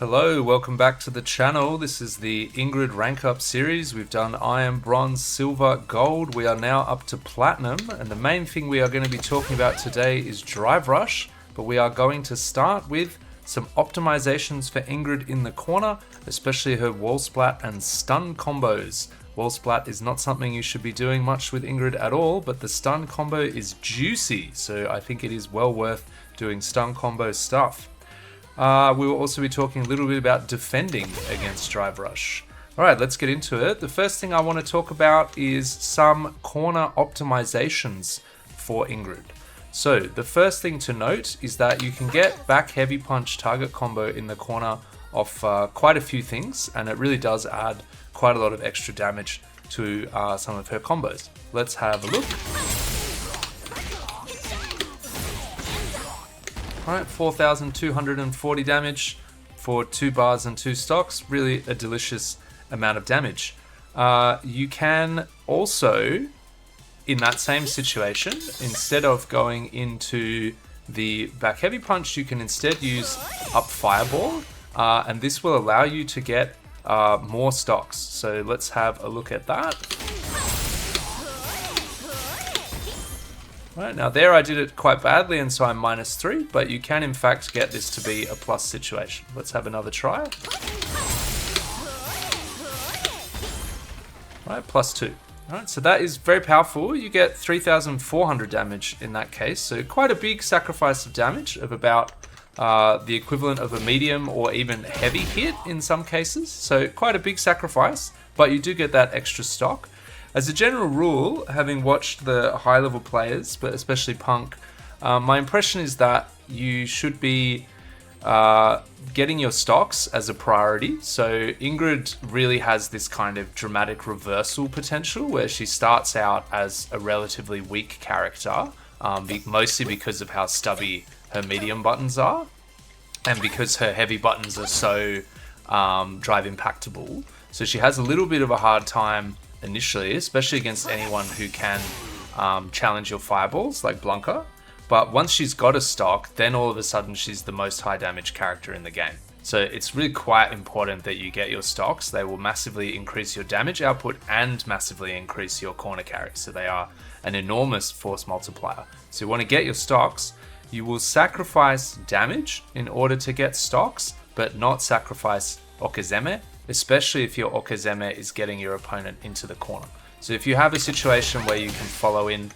Hello, welcome back to the channel. This is the Ingrid rank up series. We've done iron, bronze, silver, gold. We are now up to platinum, and the main thing we are going to be talking about today is drive rush, but we are going to start with some optimizations for Ingrid in the corner, especially her wall splat and stun combos. Wall splat is not something you should be doing much with Ingrid at all, but the stun combo is juicy, so I think it is well worth doing stun combo stuff. We will also be talking a little bit about defending against drive rush. Alright, let's get into it. The first thing I want to talk about is some corner optimizations for Ingrid. So the first thing to note is that you can get back heavy punch target combo in the corner off quite a few things, and it really does add quite a lot of extra damage to some of her combos. Let's have a look. Alright, 4,240 damage for 2 bars and 2 stocks. Really a delicious amount of damage. You can also, in that same situation, instead of going into the back heavy punch, you can instead use up fireball, and this will allow you to get more stocks. So let's have a look at that. Right, now there I did it quite badly, and so I'm -3, but you can in fact get this to be a plus situation. Let's have another try. Right, +2. Alright, so that is very powerful. You get 3,400 damage in that case, so quite a big sacrifice of damage of about the equivalent of a medium or even heavy hit in some cases. So quite a big sacrifice, but you do get that extra stock. As a general rule, having watched the high-level players, but especially Punk, my impression is that you should be getting your stocks as a priority. So Ingrid really has this kind of dramatic reversal potential where she starts out as a relatively weak character, mostly because of how stubby her medium buttons are, and because her heavy buttons are so drive impactable. So she has a little bit of a hard time initially, especially against anyone who can challenge your fireballs like Blanca. But once she's got a stock, then all of a sudden she's the most high damage character in the game. So it's really quite important that you get your stocks. They will massively increase your damage output and massively increase your corner carry. So they are an enormous force multiplier. So you want to get your stocks. You will sacrifice damage in order to get stocks, but not sacrifice Okizeme, especially if your Okizeme is getting your opponent into the corner. So if you have a situation where you can follow in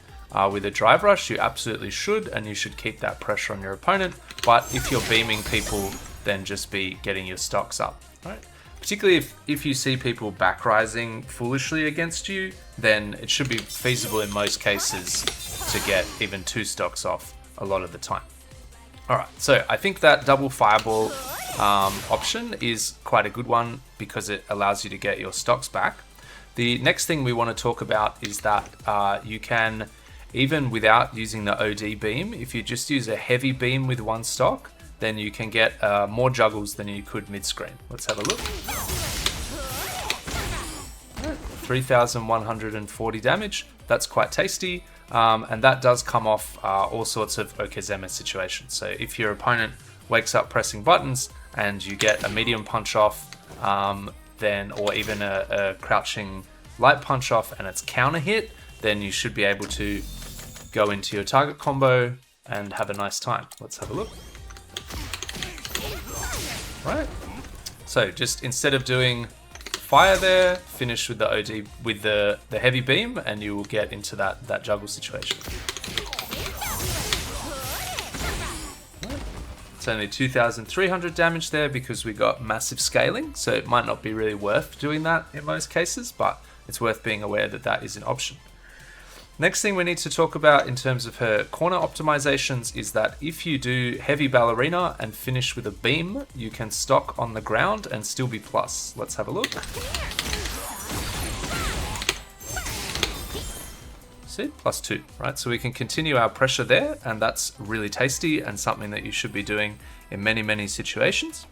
with a drive rush, you absolutely should, and you should keep that pressure on your opponent. But if you're beaming people, then just be getting your stocks up, right? Particularly if you see people back rising foolishly against you, then it should be feasible in most cases to get even 2 stocks off a lot of the time. Alright, so I think that double fireball option is quite a good one because it allows you to get your stocks back. The next thing we want to talk about is that you can, even without using the OD beam, if you just use a heavy beam with 1 stock, then you can get more juggles than you could mid-screen. Let's have a look. 3,140 damage. That's quite tasty. And that does come off all sorts of Okizeme situations. So if your opponent wakes up pressing buttons and you get a medium punch off, or even a crouching light punch off and it's counter hit, then you should be able to go into your target combo and have a nice time. Let's have a look. Right. So just instead of doing fire there, finish with the OD with the heavy beam, and you will get into that juggle situation. It's only 2,300 damage there because we got massive scaling, so it might not be really worth doing that in most cases, but it's worth being aware that that is an option. Next thing we need to talk about in terms of her corner optimizations is that if you do heavy ballerina and finish with a beam, you can stock on the ground and still be plus. Let's have a look. See, +2, right? So we can continue our pressure there, and that's really tasty and something that you should be doing in many, many situations.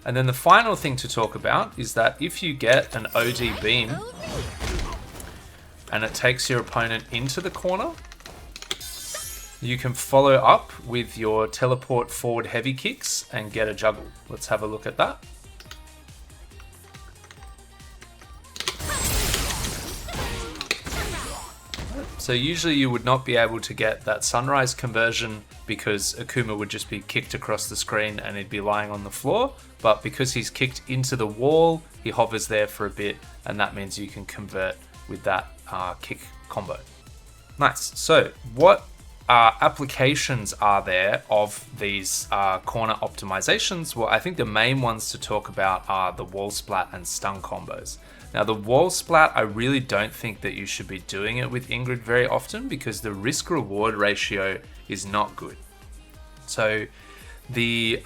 And then the final thing to talk about is that if you get an OD beam and it takes your opponent into the corner, you can follow up with your teleport forward heavy kicks and get a juggle. Let's have a look at that. So usually you would not be able to get that sunrise conversion because Akuma would just be kicked across the screen and he'd be lying on the floor. But because he's kicked into the wall, he hovers there for a bit, and that means you can convert with that kick combo. Nice. So what applications are there of these corner optimizations? Well, I think the main ones to talk about are the wall splat and stun combos. Now, the wall splat, I really don't think that you should be doing it with Ingrid very often because the risk-reward ratio is not good. So the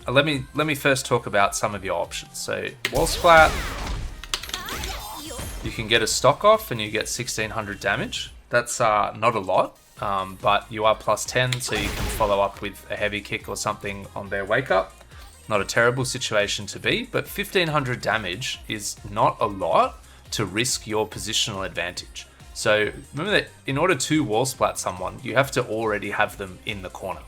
let me first talk about some of your options. So wall splat, you can get a stock off and you get 1600 damage. That's not a lot, but you are plus 10, so you can follow up with a heavy kick or something on their wake up. Not a terrible situation to be, but 1500 damage is not a lot to risk your positional advantage. So remember that in order to wall splat someone, you have to already have them in the corner.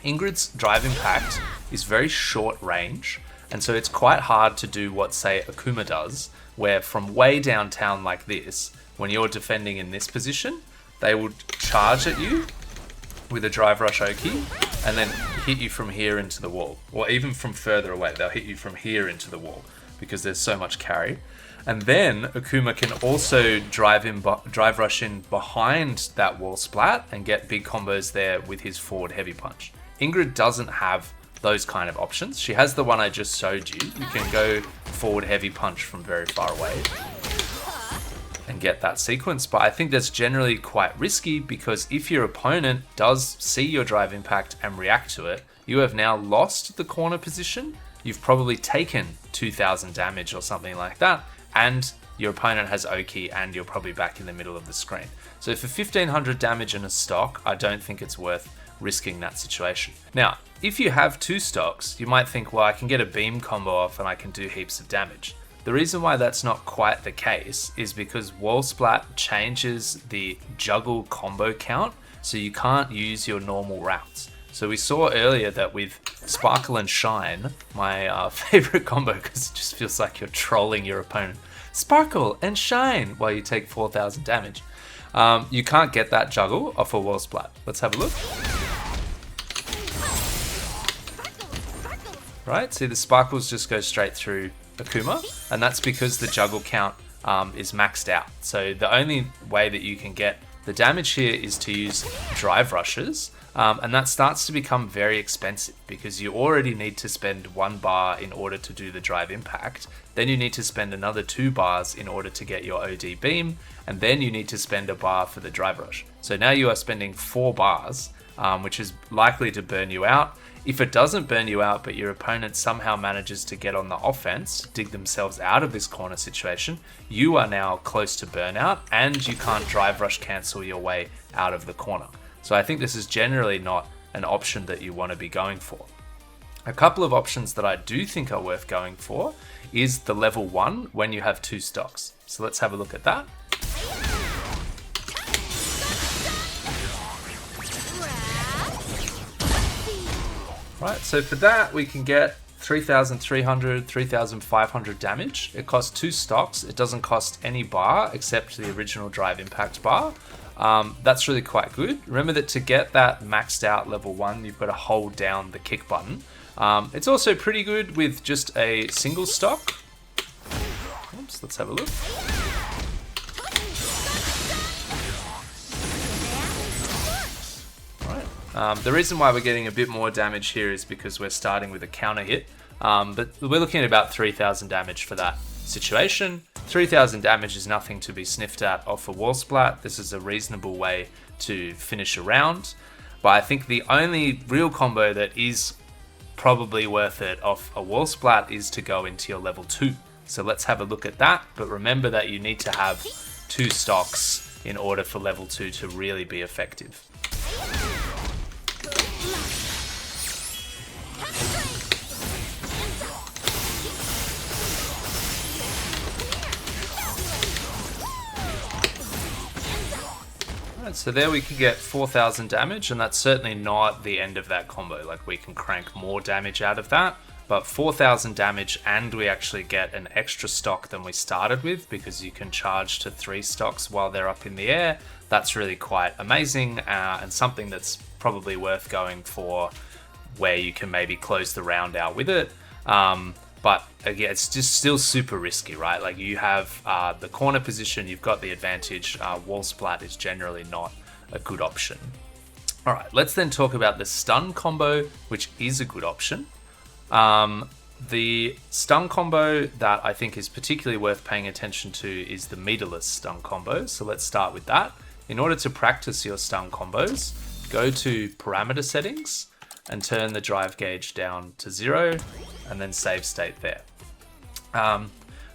Ingrid's drive impact is very short range, and so it's quite hard to do what, say, Akuma does, where from way downtown like this, when you're defending in this position, they would charge at you with a drive rush Oki and then hit you from here into the wall, or even from further away. They'll hit you from here into the wall because there's so much carry. And then Akuma can also drive rush in behind that wall splat and get big combos there with his forward heavy punch. Ingrid doesn't have those kind of options. She has the one I just showed you. You can go forward heavy punch from very far away and get that sequence, but I think that's generally quite risky because if your opponent does see your drive impact and react to it, you have now lost the corner position. You've probably taken 2000 damage or something like that, and your opponent has Oki and you're probably back in the middle of the screen. So for 1500 damage in a stock, I don't think it's worth risking that situation. Now, if you have two stocks, you might think, well, I can get a beam combo off and I can do heaps of damage. The reason why that's not quite the case is because wall splat changes the juggle combo count, so you can't use your normal routes. So we saw earlier that with Sparkle and Shine, my favorite combo, because it just feels like you're trolling your opponent. Sparkle and Shine while you take 4000 damage. You can't get that juggle off a wall splat. Let's have a look. Right, see the sparkles just go straight through Akuma, and that's because the juggle count is maxed out. So the only way that you can get the damage here is to use drive rushes, and that starts to become very expensive because you already need to spend 1 bar in order to do the drive impact, then you need to spend another 2 bars in order to get your OD beam, and then you need to spend a bar for the drive rush. So now you are spending 4 bars, which is likely to burn you out. If it doesn't burn you out, but your opponent somehow manages to get on the offense, dig themselves out of this corner situation, you are now close to burnout and you can't drive rush cancel your way out of the corner. So I think this is generally not an option that you want to be going for. A couple of options that I do think are worth going for is the level 1 when you have 2 stocks. So let's have a look at that. Right, so for that we can get 3,300, 3,500 damage. It costs 2 stocks. It doesn't cost any bar except the original drive impact bar. That's really quite good. Remember that to get that maxed out level 1, you've got to hold down the kick button. It's also pretty good with just a single stock. Oops, let's have a look. The reason why we're getting a bit more damage here is because we're starting with a counter hit, but we're looking at about 3,000 damage for that situation. 3,000 damage is nothing to be sniffed at off a wall splat. This is a reasonable way to finish a round, but I think the only real combo that is probably worth it off a wall splat is to go into your level 2. So let's have a look at that, but remember that you need to have 2 stocks in order for level 2 to really be effective. Right, so there we can get 4,000 damage, and that's certainly not the end of that combo. Like, we can crank more damage out of that, but 4,000 damage, and we actually get an extra stock than we started with, because you can charge to 3 stocks while they're up in the air. That's really quite amazing, and something that's probably worth going for where you can maybe close the round out with it. But again, it's just still super risky, right? Like, you have the corner position, you've got the advantage. Wall splat is generally not a good option. All right, let's then talk about the stun combo, which is a good option. The stun combo that I think is particularly worth paying attention to is the meterless stun combo. So let's start with that. In order to practice your stun combos, go to parameter settings and turn the drive gauge down to 0, and then save state there.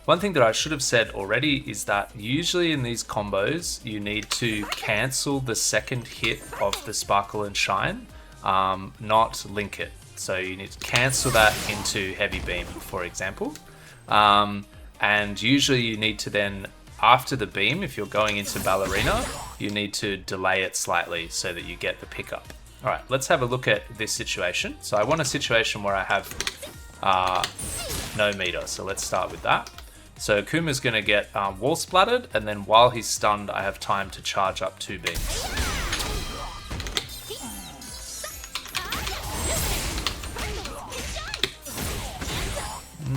One thing that I should have said already is that usually in these combos, you need to cancel the second hit of the sparkle and shine, not link it. So you need to cancel that into heavy beam, for example. And usually you need to then, after the beam, if you're going into ballerina, you need to delay it slightly so that you get the pickup. All right, let's have a look at this situation. So I want a situation where I have no meter. So let's start with that. So Kuma's going to get wall splattered, and then while he's stunned, I have time to charge up 2 beams.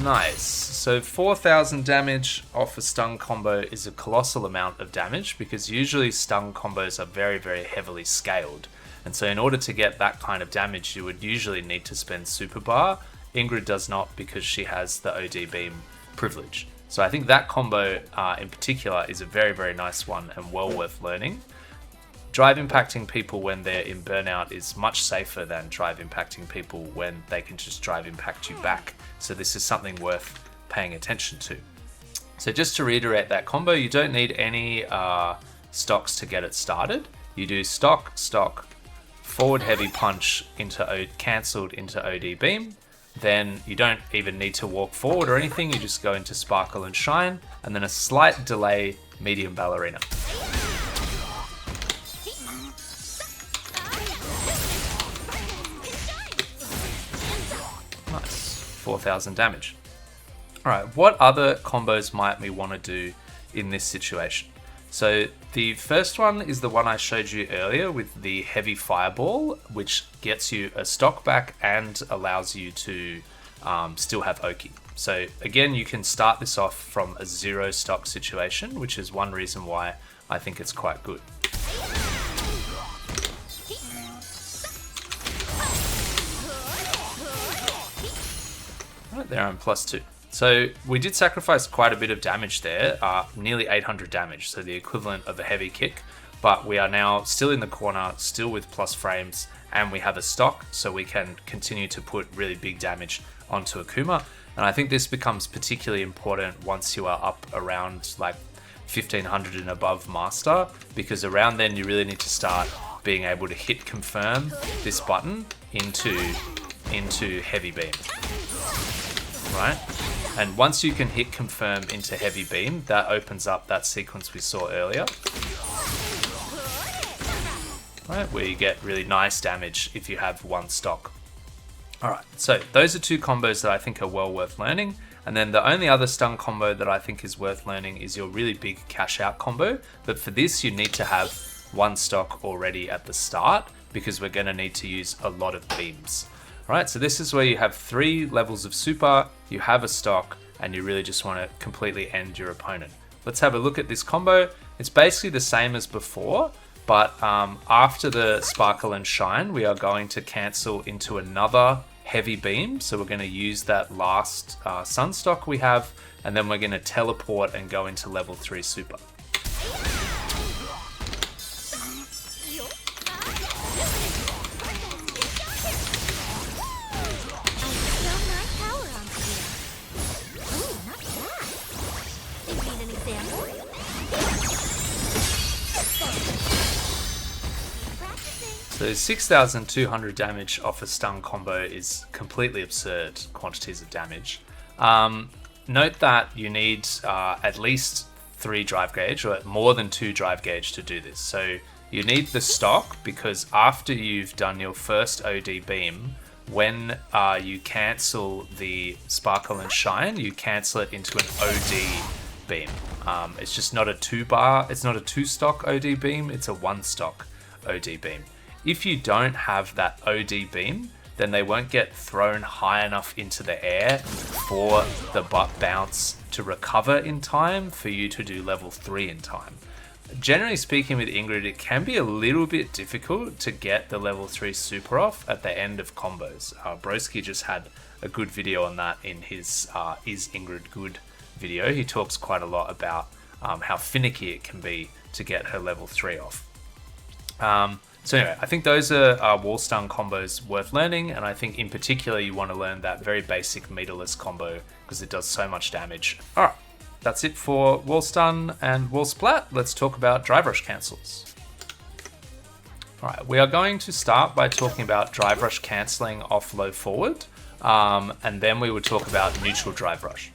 Nice. So 4,000 damage off a stun combo is a colossal amount of damage, because usually stun combos are very, very heavily scaled. And so in order to get that kind of damage, you would usually need to spend super bar. Ingrid does not, because she has the OD beam privilege. So I think that combo in particular is a very, very nice one and well worth learning. Drive impacting people when they're in burnout is much safer than drive impacting people when they can just drive impact you back. So this is something worth paying attention to. So just to reiterate that combo, you don't need any stocks to get it started. You do stock, forward heavy punch into cancelled into OD beam. Then you don't even need to walk forward or anything. You just go into sparkle and shine, and then a slight delay medium ballerina. Nice, 4,000 damage. All right, what other combos might we want to do in this situation? So the first one is the one I showed you earlier with the heavy fireball, which gets you a stock back and allows you to still have Oki. So again, you can start this off from a 0 stock situation, which is one reason why I think it's quite good. Right there, I'm +2. So we did sacrifice quite a bit of damage there, nearly 800 damage, so the equivalent of a heavy kick, but we are now still in the corner, still with plus frames, and we have a stock, so we can continue to put really big damage onto Akuma. And I think this becomes particularly important once you are up around like 1500 and above master, because around then you really need to start being able to hit confirm this button into heavy beam, right? And once you can hit confirm into heavy beam, that opens up that sequence we saw earlier, right, where you get really nice damage if you have 1 stock. All right, so those are 2 combos that I think are well worth learning. And then the only other stun combo that I think is worth learning is your really big cash out combo. But for this, you need to have 1 stock already at the start, because we're going to need to use a lot of beams. All right, so this is where you have 3 levels of super, you have a stock, and you really just want to completely end your opponent. Let's have a look at this combo. It's basically the same as before, but after the sparkle and shine, we are going to cancel into another heavy beam. So we're going to use that last sun stock we have, and then we're going to teleport and go into level 3 super. So 6,200 damage off a stun combo is completely absurd quantities of damage. Note that you need at least 3 drive gauge, or more than 2 drive gauge to do this. So You need the stock because after you've done your first OD beam, when you cancel the sparkle and shine, you cancel it into an OD beam. It's just not a 2-bar, it's not a 2-stock OD beam, it's a 1-stock OD beam. If you don't have that OD beam, then they won't get thrown high enough into the air for the butt bounce to recover in time for you to do level 3 in time. Generally speaking with Ingrid, it can be a little bit difficult to get the level 3 super off at the end of combos. Broski just had a good video on that in his Is Ingrid Good video. He talks quite a lot about how finicky it can be to get her level 3 off. So anyway, I think those are wall stun combos worth learning, and I think in particular you want to learn that very basic meterless combo because it does so much damage. Alright, that's it for wall stun and wall splat. Let's talk about drive rush cancels. Alright, we are going to start by talking about drive rush cancelling off low forward, and then we will talk about neutral drive rush.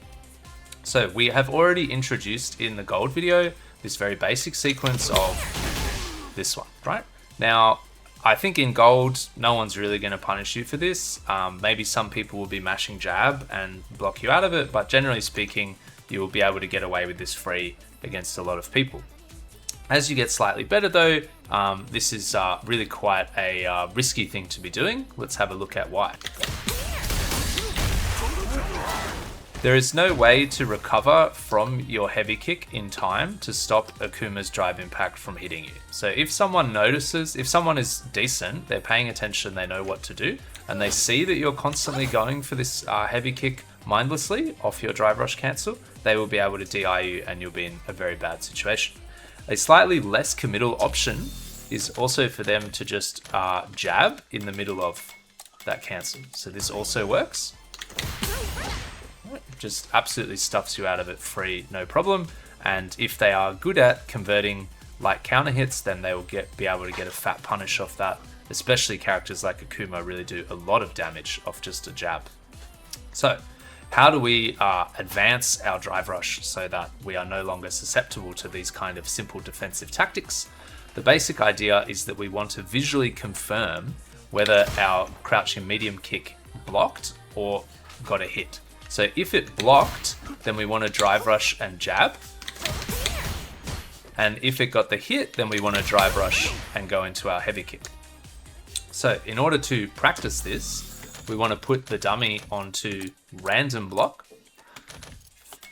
So we have already introduced in the gold video this very basic sequence of this one, right? Now, I think in gold, no one's really going to punish you for this. Maybe some people will be mashing jab and block you out of it, but generally speaking, you will be able to get away with this free against a lot of people. As you get slightly better though, this is really quite a risky thing to be doing. Let's have a look at why. There is no way to recover from your heavy kick in time to stop Akuma's drive impact from hitting you. So if someone notices, if someone is decent, they're paying attention, they know what to do, and they see that you're constantly going for this heavy kick mindlessly off your drive rush cancel, they will be able to DI you and you'll be in a very bad situation. A slightly less committal option is also for them to just jab in the middle of that cancel. So this also works. Just absolutely stuffs you out of it free, no problem. And if they are good at converting light counter hits, then they will be able to get a fat punish off that. Especially characters like Akuma really do a lot of damage off just a jab. So how do we advance our drive rush so that we are no longer susceptible to these kind of simple defensive tactics? The basic idea is that we want to visually confirm whether our crouching medium kick blocked or got a hit. So if it blocked, then we want to drive rush and jab. And if it got the hit, then we want to drive rush and go into our heavy kick. So in order to practice this, we want to put the dummy onto random block.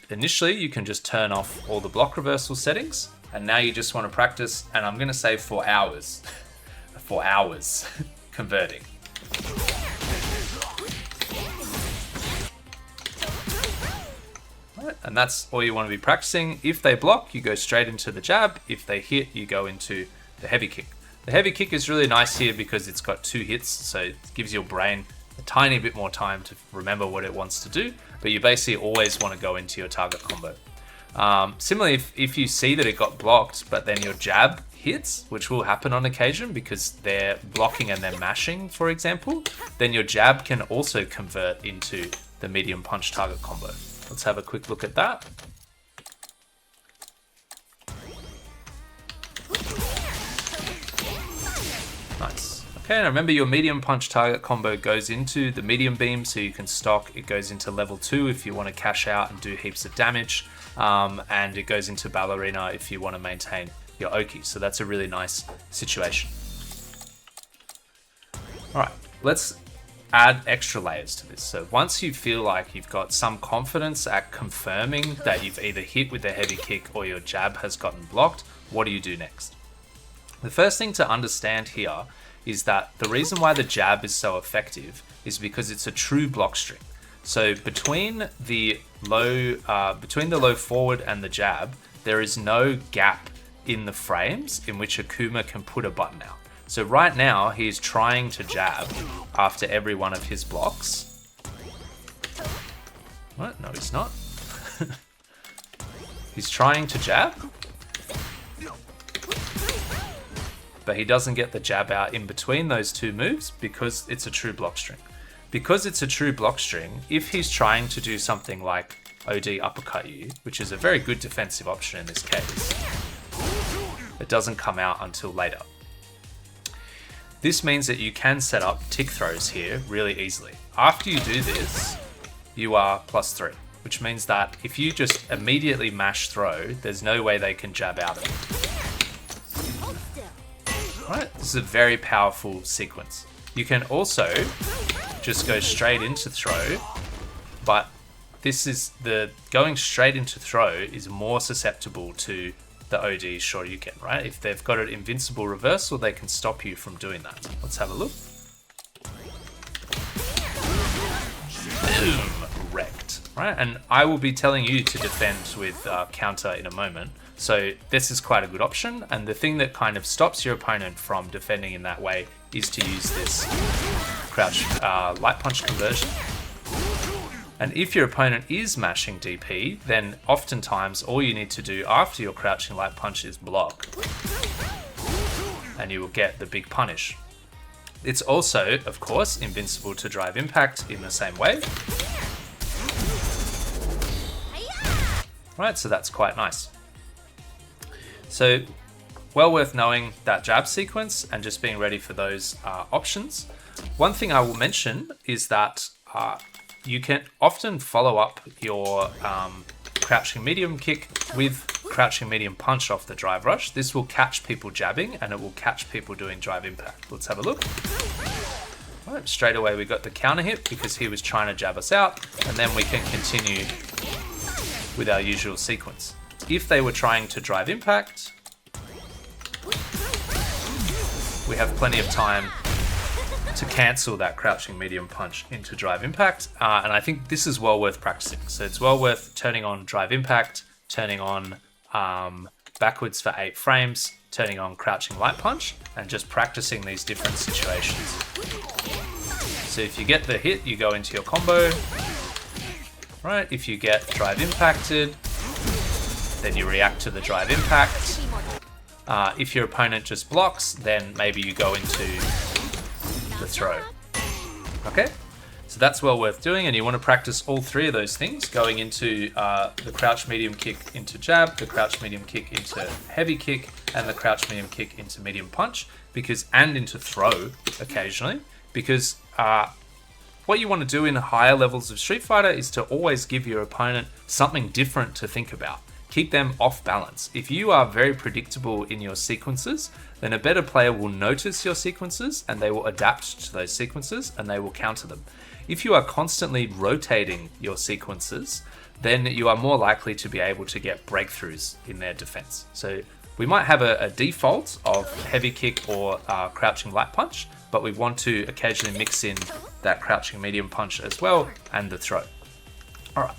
Initially, you can just turn off all the block reversal settings. And now you just want to practice, and I'm going to say for hours, for hours, converting. And that's all you want to be practicing. If they block, you go straight into the jab. If they hit, you go into the heavy kick. The heavy kick is really nice here because it's got 2 hits, so it gives your brain a tiny bit more time to remember what it wants to do, but you basically always want to go into your target combo. Similarly, if you see that it got blocked, but then your jab hits, which will happen on occasion because they're blocking and they're mashing, for example, then your jab can also convert into the medium punch target combo. Let's have a quick look at that. Nice. Okay, and remember your medium punch target combo goes into the medium beam, so you can stock. It goes into level 2 if you want to cash out and do heaps of damage, and it goes into ballerina if you want to maintain your Oki. So that's a really nice situation. All right, let's add extra layers to this. So once you feel like you've got some confidence at confirming that you've either hit with a heavy kick or your jab has gotten blocked, what do you do next? The first thing to understand here is that the reason why the jab is so effective is because it's a true block string. So between the low forward and the jab, there is no gap in the frames in which Akuma can put a button out. So right now, he is trying to jab after every one of his blocks. What? No, he's not. He's trying to jab, but he doesn't get the jab out in between those 2 moves because it's a true block string. Because it's a true block string, if he's trying to do something like OD uppercut you, which is a very good defensive option in this case, it doesn't come out until later. This means that you can set up tick throws here really easily. After you do this, you are +3, which means that if you just immediately mash throw, there's no way they can jab out of it. Right, this is a very powerful sequence. You can also just go straight into throw, but going straight into throw is more susceptible to the OD Shoryuken, right? If they've got an invincible reversal, they can stop you from doing that. Let's have a look. Boom, wrecked, right? And I will be telling you to defend with counter in a moment. So this is quite a good option. And the thing that kind of stops your opponent from defending in that way is to use this crouch light punch conversion. And if your opponent is mashing DP, then oftentimes all you need to do after your crouching light punch is block. And you will get the big punish. It's also, of course, invincible to drive impact in the same way. Right, so that's quite nice. So, well worth knowing that jab sequence and just being ready for those options. One thing I will mention is that you can often follow up your crouching medium kick with crouching medium punch off the drive rush. This will catch people jabbing and it will catch people doing drive impact. Let's have a look. Right, straight away we got the counter hit because he was trying to jab us out, and then we can continue with our usual sequence. If they were trying to drive impact, we have plenty of time to cancel that crouching medium punch into drive impact, and I think this is well worth practicing. So it's well worth turning on drive impact, turning on backwards for 8 frames, turning on crouching light punch, and just practicing these different situations. So if you get the hit, you go into your combo. Right, if you get drive impacted, then you react to the drive impact. If your opponent just blocks, then maybe you go into the throw. Okay, so that's well worth doing, and you want to practice all 3 of those things, going into the crouch medium kick into jab, the crouch medium kick into heavy kick, and the crouch medium kick into medium punch, and into throw occasionally, because what you want to do in higher levels of Street Fighter is to always give your opponent something different to think about. Keep them off balance. If you are very predictable in your sequences, then a better player will notice your sequences and they will adapt to those sequences and they will counter them. If you are constantly rotating your sequences, then you are more likely to be able to get breakthroughs in their defense. So we might have a default of heavy kick or crouching light punch, but we want to occasionally mix in that crouching medium punch as well and the throw. All right.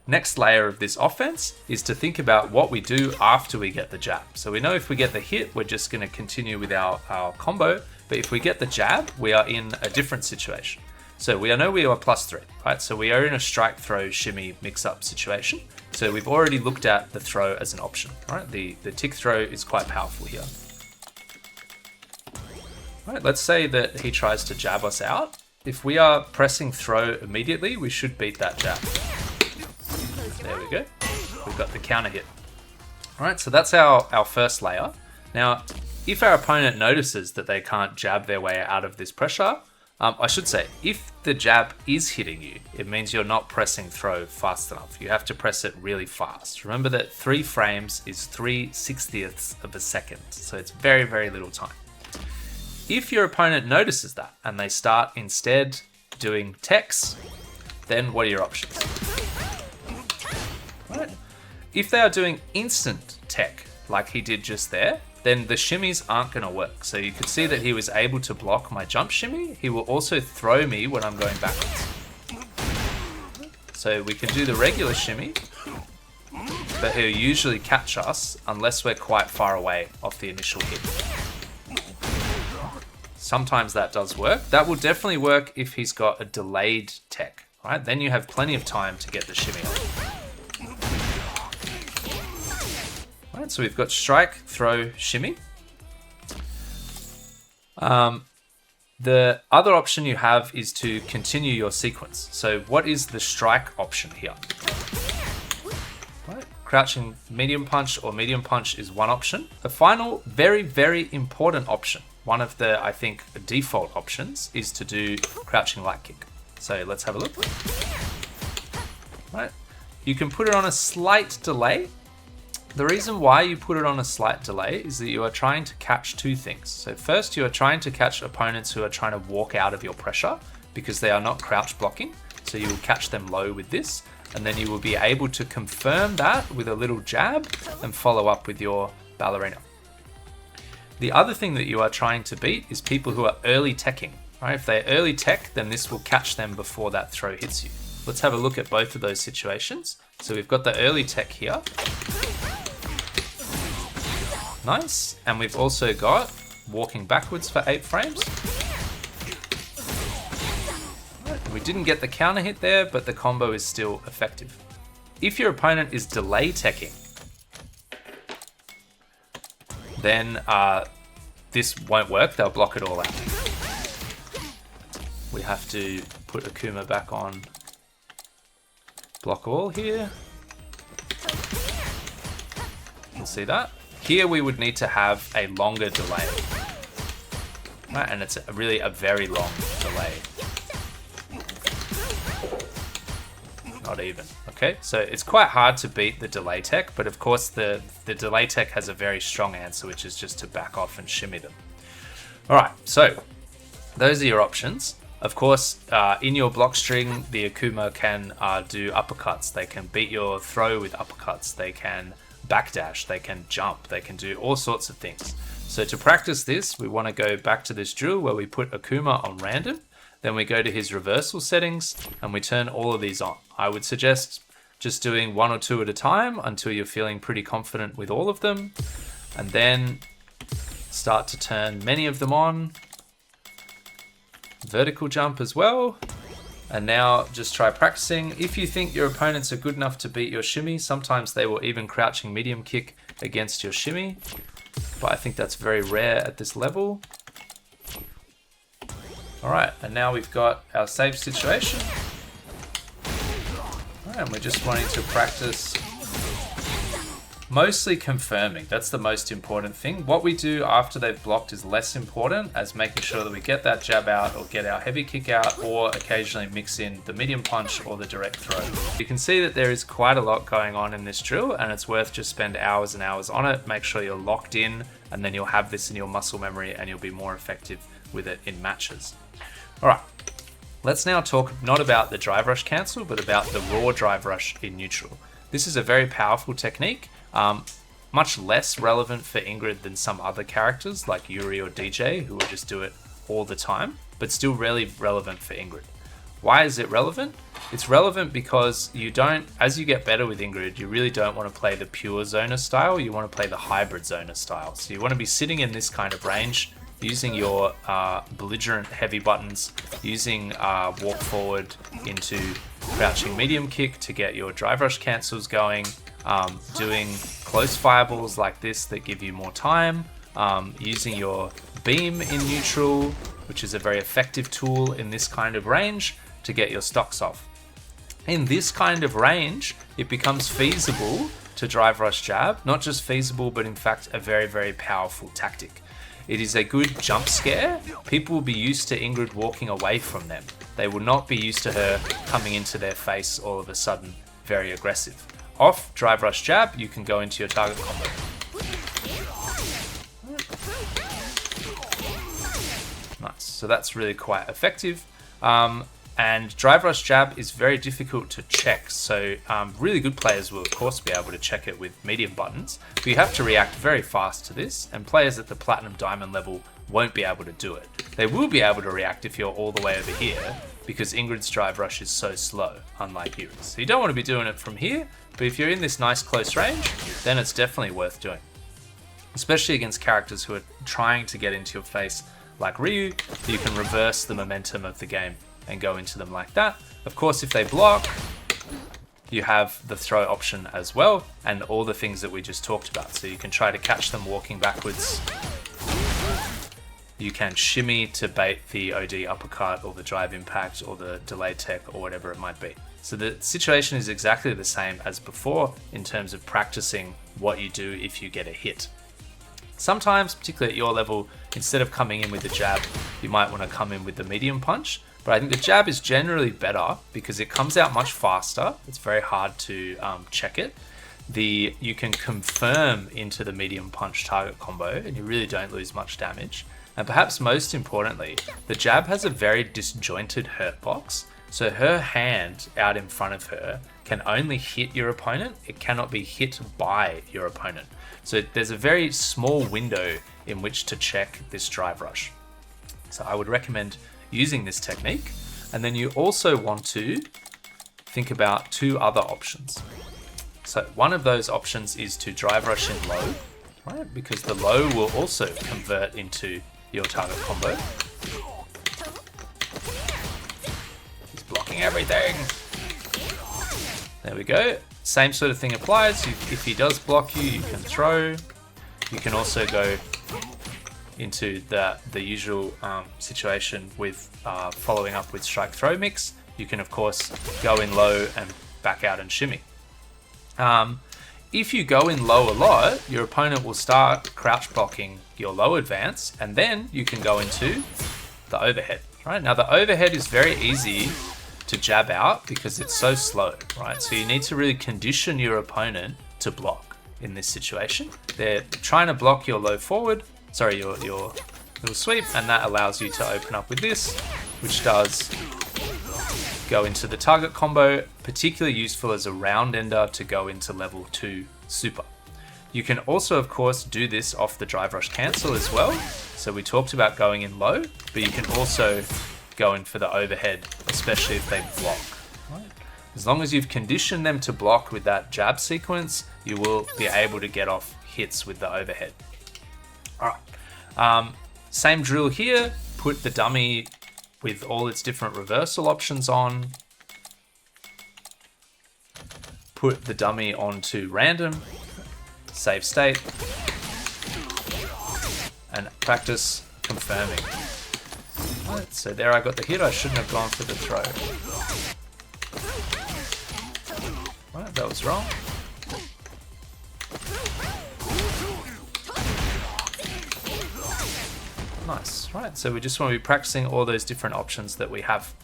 Next layer of this offense is to think about what we do after we get the jab. So we know if we get the hit, we're just going to continue with our combo. But if we get the jab, we are in a different situation. So we know we are +3, right? So we are in a strike, throw, shimmy, mix-up situation. So we've already looked at the throw as an option, right? The tick throw is quite powerful here. Right, let's say that he tries to jab us out. If we are pressing throw immediately, we should beat that jab. There we go. We've got the counter hit. All right, so that's our first layer. Now, if our opponent notices that they can't jab their way out of this pressure, I should say, if the jab is hitting you, it means you're not pressing throw fast enough. You have to press it really fast. Remember that 3 frames is 3/60ths of a second, so it's very, very little time. If your opponent notices that and they start instead doing techs, then what are your options? Right. If they are doing instant tech, like he did just there, then the shimmies aren't going to work. So you could see that he was able to block my jump shimmy. He will also throw me when I'm going backwards. So we can do the regular shimmy, but he'll usually catch us unless we're quite far away off the initial hit. Sometimes that does work. That will definitely work if he's got a delayed tech, right? Then you have plenty of time to get the shimmy on. Right, so we've got strike, throw, shimmy. The other option you have is to continue your sequence. So what is the strike option here? Right, crouching medium punch or medium punch is one option. The final very, very important option one of the, I think, default options is to do crouching light kick. So let's have a look. Right. You can put it on a slight delay. The reason why you put it on a slight delay is that you are trying to catch two things. So first, you are trying to catch opponents who are trying to walk out of your pressure because they are not crouch blocking. So you will catch them low with this, and then you will be able to confirm that with a little jab and follow up with your ballerina. The other thing that you are trying to beat is people who are early teching. Right? If they're early tech, then this will catch them before that throw hits you. Let's have a look at both of those situations. So we've got the early tech here. Nice. And we've also got walking backwards for 8 frames. We didn't get the counter hit there, but the combo is still effective. If your opponent is delay teching, then this won't work. They'll block it all out. We have to put Akuma back on block all here. You can see that. Here we would need to have a longer delay. Right, and it's really a very long delay. Not even. Okay, so it's quite hard to beat the delay tech, but of course the delay tech has a very strong answer, which is just to back off and shimmy them. Alright, so those are your options. Of course, in your block string, the Akuma can do uppercuts. They can beat your throw with uppercuts. They can backdash. They can jump. They can do all sorts of things. So to practice this, we want to go back to this drill where we put Akuma on random. Then we go to his reversal settings and we turn all of these on. I would suggest just doing 1 or 2 at a time until you're feeling pretty confident with all of them. And then start to turn many of them on. Vertical jump as well. And now just try practicing. If you think your opponents are good enough to beat your shimmy, sometimes they will even crouching medium kick against your shimmy. But I think that's very rare at this level. Alright, and now we've got our save situation. Alright, and we're just wanting to practice mostly confirming. That's the most important thing. What we do after they've blocked is less important, as making sure that we get that jab out or get our heavy kick out, or occasionally mix in the medium punch or the direct throw. You can see that there is quite a lot going on in this drill, and it's worth just spend hours and hours on it. Make sure you're locked in, and then you'll have this in your muscle memory and you'll be more effective with it in matches. Alright, let's now talk not about the drive rush cancel, but about the raw drive rush in neutral. This is a very powerful technique, much less relevant for Ingrid than some other characters like Yuri or DJ, who will just do it all the time, but still really relevant for Ingrid. Why is it relevant? It's relevant because you don't, as you get better with Ingrid, you really don't want to play the pure zoner style, you want to play the hybrid zoner style. So you want to be sitting in this kind of range, using your belligerent heavy buttons, using walk forward into crouching medium kick to get your drive rush cancels going, doing close fireballs like this that give you more time, using your beam in neutral, which is a very effective tool in this kind of range to get your stocks off. In this kind of range, it becomes feasible to drive rush jab, not just feasible, but in fact a very, very powerful tactic. It is a good jump scare. People will be used to Ingrid walking away from them. They will not be used to her coming into their face all of a sudden very aggressive. Off drive rush jab, you can go into your target combo. Nice, so that's really quite effective. And drive rush jab is very difficult to check, so really good players will of course be able to check it with medium buttons, but you have to react very fast to this, and players at the platinum diamond level won't be able to do it. They will be able to react if you're all the way over here, because Ingrid's drive rush is so slow, unlike Yuri's. So you don't want to be doing it from here, but if you're in this nice close range, then it's definitely worth doing. Especially against characters who are trying to get into your face like Ryu, you can reverse the momentum of the game and go into them like that. Of course, if they block, you have the throw option as well, and all the things that we just talked about. So you can try to catch them walking backwards. You can shimmy to bait the OD uppercut or the drive impact or the delayed tech or whatever it might be. So the situation is exactly the same as before in terms of practicing what you do if you get a hit. Sometimes, particularly at your level, instead of coming in with the jab, you might want to come in with the medium punch. But I think the jab is generally better because it comes out much faster. It's very hard to check it. You can confirm into the medium punch target combo and you really don't lose much damage. And perhaps most importantly, the jab has a very disjointed hurt box. So her hand out in front of her can only hit your opponent. It cannot be hit by your opponent. So there's a very small window in which to check this drive rush. So I would recommend using this technique. And then you also want to think about two other options. So one of those options is to drive rush in low, right? Because the low will also convert into your target combo. He's blocking everything. There we go. Same sort of thing applies. If he does block you, you can throw. You can also go into the usual situation with following up with strike throw mix. You can of course go in low and back out and shimmy. If you go in low a lot, your opponent will start crouch blocking your low advance, and then you can go into the overhead. Right now, the overhead is very easy to jab out because it's so slow, right? So you need to really condition your opponent to block in this situation. They're trying to block your low forward, sorry, your little sweep, and that allows you to open up with this, which does go into the target combo, particularly useful as a round ender to go into level 2 super. You can also, of course, do this off the drive rush cancel as well. So we talked about going in low, but you can also go in for the overhead, especially if they block. Right. As long as you've conditioned them to block with that jab sequence, you will be able to get off hits with the overhead. All right. Same drill here. Put the dummy with all its different reversal options on. Put the dummy onto random, save state, and practice confirming. Right, so there I got the hit, I shouldn't have gone for the throw. Right, that was wrong. Nice, right, so we just want to be practicing all those different options that we have.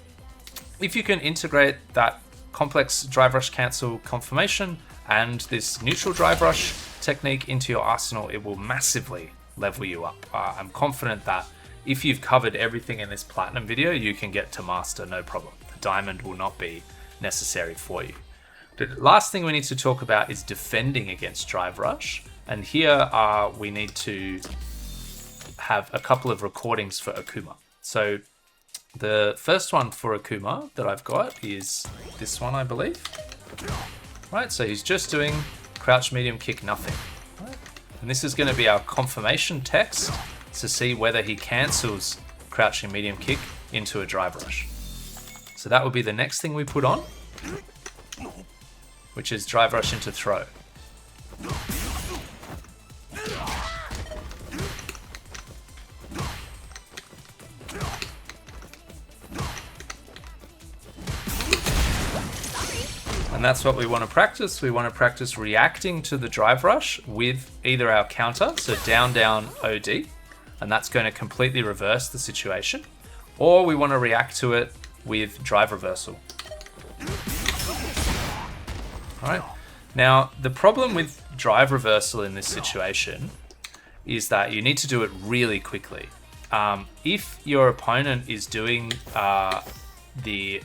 If you can integrate that complex drive rush cancel confirmation and this neutral drive rush technique into your arsenal, it will massively level you up. I'm confident that if you've covered everything in this platinum video, you can get to master no problem. The diamond will not be necessary for you. The last thing we need to talk about is defending against drive rush. And here we need to have a couple of recordings for Akuma. So the first one for Akuma that I've got is this one, I believe. Right, so he's just doing crouch medium kick nothing. Right? And this is going to be our confirmation text to see whether he cancels crouching medium kick into a drive rush. So that will be the next thing we put on, which is drive rush into throw. And that's what we want to practice. We want to practice reacting to the drive rush with either our counter, so down, down, OD, and that's going to completely reverse the situation, or we want to react to it with drive reversal. All right. Now, the problem with drive reversal in this situation is that you need to do it really quickly. If your opponent is doing the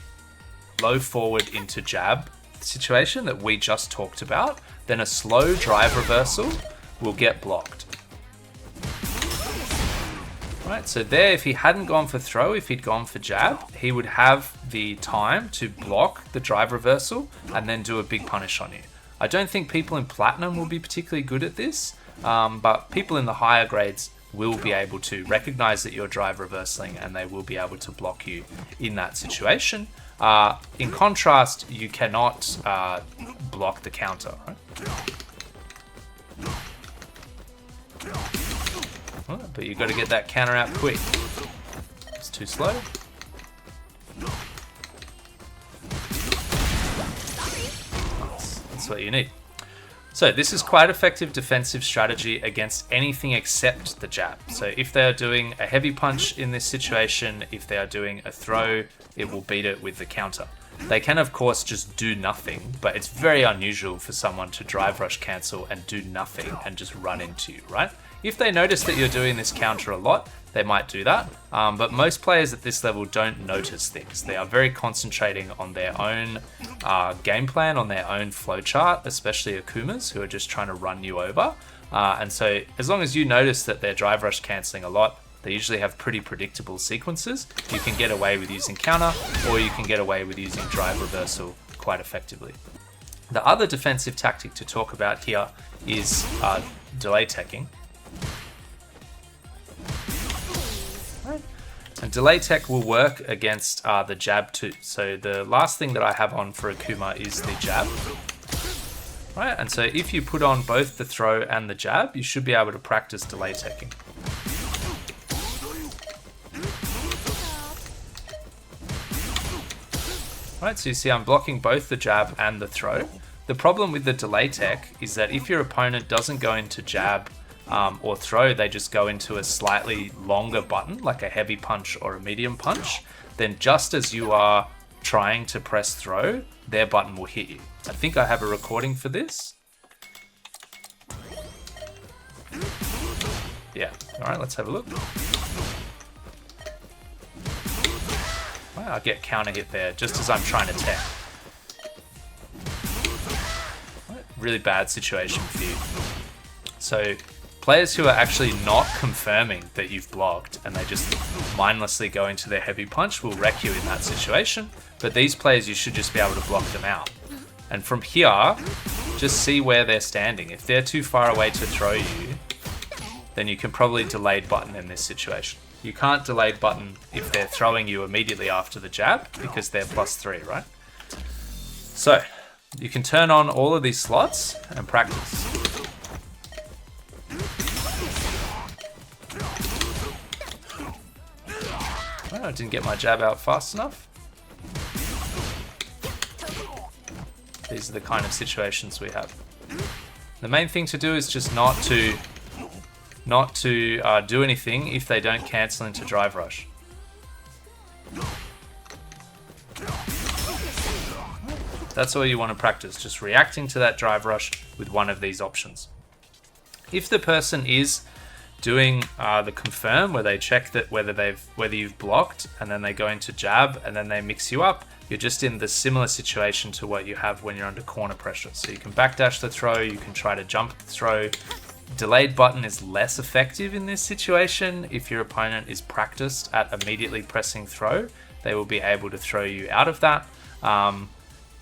low forward into jab situation that we just talked about, then a slow drive reversal will get blocked. Right, so there, if he hadn't gone for throw, if he'd gone for jab, he would have the time to block the drive reversal and then do a big punish on you. I don't think people in Platinum will be particularly good at this, but people in the higher grades will be able to recognize that you're drive reversing and they will be able to block you in that situation. In contrast, you cannot block the counter, right? But you've got to get that counter out quick. It's too slow. Nice. That's what you need. So this is quite effective defensive strategy against anything except the jab. So if they are doing a heavy punch in this situation, if they are doing a throw, it will beat it with the counter. They can of course just do nothing, but it's very unusual for someone to drive rush cancel and do nothing and just run into you, right? If they notice that you're doing this counter a lot, they might do that. But most players at this level don't notice things. They are very concentrating on their own game plan, on their own flowchart, especially Akumas who are just trying to run you over. And so as long as you notice that they're drive rush cancelling a lot, they usually have pretty predictable sequences. You can get away with using counter, or you can get away with using drive reversal quite effectively. The other defensive tactic to talk about here is delay teching. And delay tech will work against the jab too. So the last thing that I have on for Akuma is the jab. Right, and so if you put on both the throw and the jab, you should be able to practice delay teching. Right, so you see I'm blocking both the jab and the throw. The problem with the delay tech is that if your opponent doesn't go into jab or throw, they just go into a slightly longer button, like a heavy punch or a medium punch, then just as you are trying to press throw, their button will hit you. I think I have a recording for this. Yeah, all right, let's have a look. Well, I get counter hit there just as I'm trying to tech. Really bad situation for you. So players who are actually not confirming that you've blocked and they just mindlessly go into their heavy punch will wreck you in that situation. But these players, you should just be able to block them out. And from here, just see where they're standing. If they're too far away to throw you, then you can probably delayed button in this situation. You can't delayed button if they're throwing you immediately after the jab because they're +3, right? So you can turn on all of these slots and practice. Oh, I didn't get my jab out fast enough. These are the kind of situations we have. The main thing to do is just not to do anything if they don't cancel into drive rush. That's all you want to practice, just reacting to that drive rush with one of these options. If the person is doing the confirm, where they check that whether you've blocked, and then they go into jab, and then they mix you up, you're just in the similar situation to what you have when you're under corner pressure. So you can backdash the throw, you can try to jump the throw. Delayed button is less effective in this situation. If your opponent is practiced at immediately pressing throw, they will be able to throw you out of that.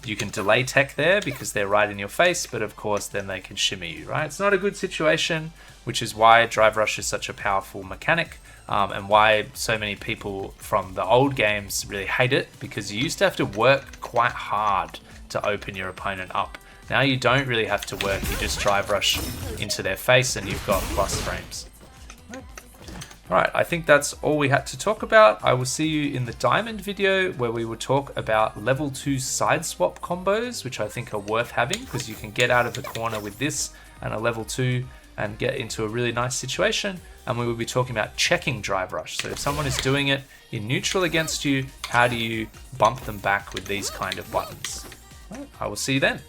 You can delay tech there because they're right in your face, but of course then they can shimmy you, right? It's not a good situation, which is why drive rush is such a powerful mechanic, and why so many people from the old games really hate it, because you used to have to work quite hard to open your opponent up. Now you don't really have to work, you just drive rush into their face and you've got plus frames. Alright, I think that's all we had to talk about. I will see you in the diamond video where we will talk about level 2 side swap combos, which I think are worth having because you can get out of the corner with this and a level 2 and get into a really nice situation. And we will be talking about checking drive rush. So if someone is doing it in neutral against you, how do you bump them back with these kind of buttons? Right, I will see you then.